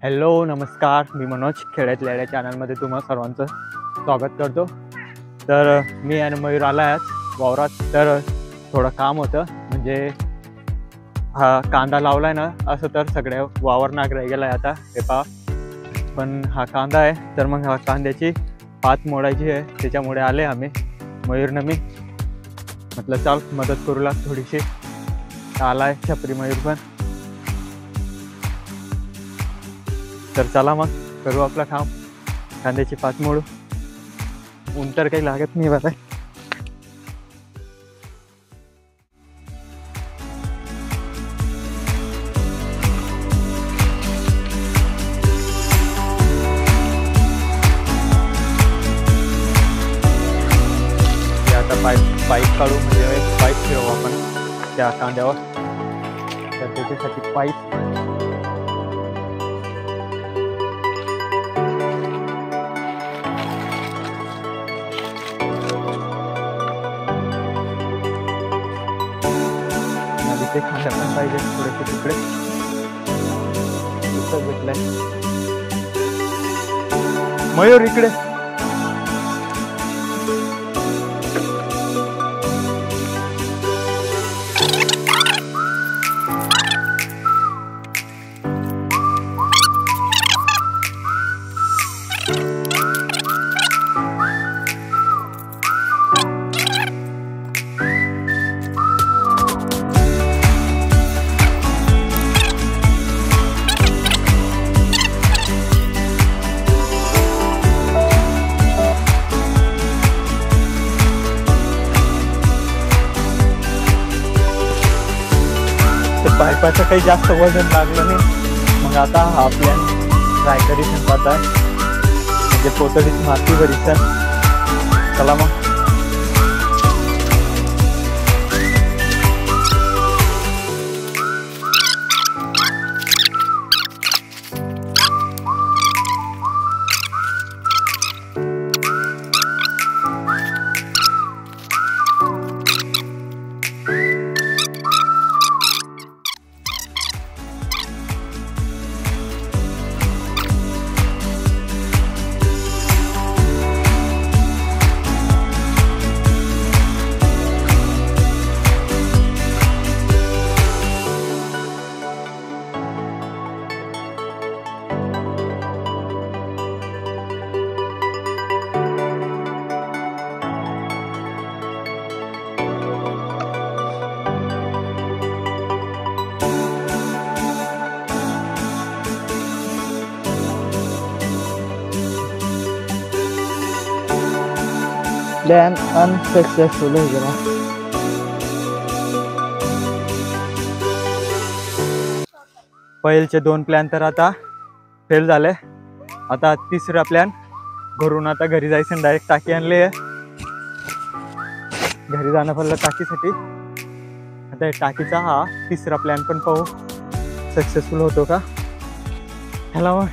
Hello नमस्कार, मी मनोज खेड्यात लेड्या चॅनलमध्ये तुम्हा सर्वांचं स्वागत करतो। तर मी आणि मयूर आला आज वावरात। तर थोडं काम होतं, म्हणजे हा कांदा लावलाय ना, असं तर सगळ्या वावर नागराय गेलाय आता हे पहा। पण हा कांदा आहे, तर मग हा कांद्याची पात मोडायची आहे, त्याच्यामुळे आले आम्ही मयूरनं मी म्हटलं चाल मदत करू लाग थोडीशी। आलाय छपरी मयूर पण। तर चला मग करू आपला काम, कांद्याची पात मोडू। ऊन तर काही लागत नाही बरं। आता पाईप काढू, म्हणजे पाईप फिरवू आपण त्या कांद्यावर। तर त्याच्यासाठी पाईप ते खांद्या पण पाहिजे थोडेसे तिकडे भेटलंय। मयूर इकडे पाईपाचं काही जास्त वजन लागलं नाही। मग आता हा प्लॅन ट्राय करीत पाहताय, म्हणजे पोतडीत माती भरीत। चला मग प्लॅन अनसक्सेसफुल हो गेला। पहिलेचे 2 प्लॅन तर आता फेल झाले। आता तिसरा प्लॅन घरून आता घरी जायचं, डायरेक्ट टाकी आणली आहे, घरी जाणं पडलं टाकीसाठी। आता टाकीचा हा तिसरा प्लॅन पण पाहू सक्सेसफुल होतो का। चला मग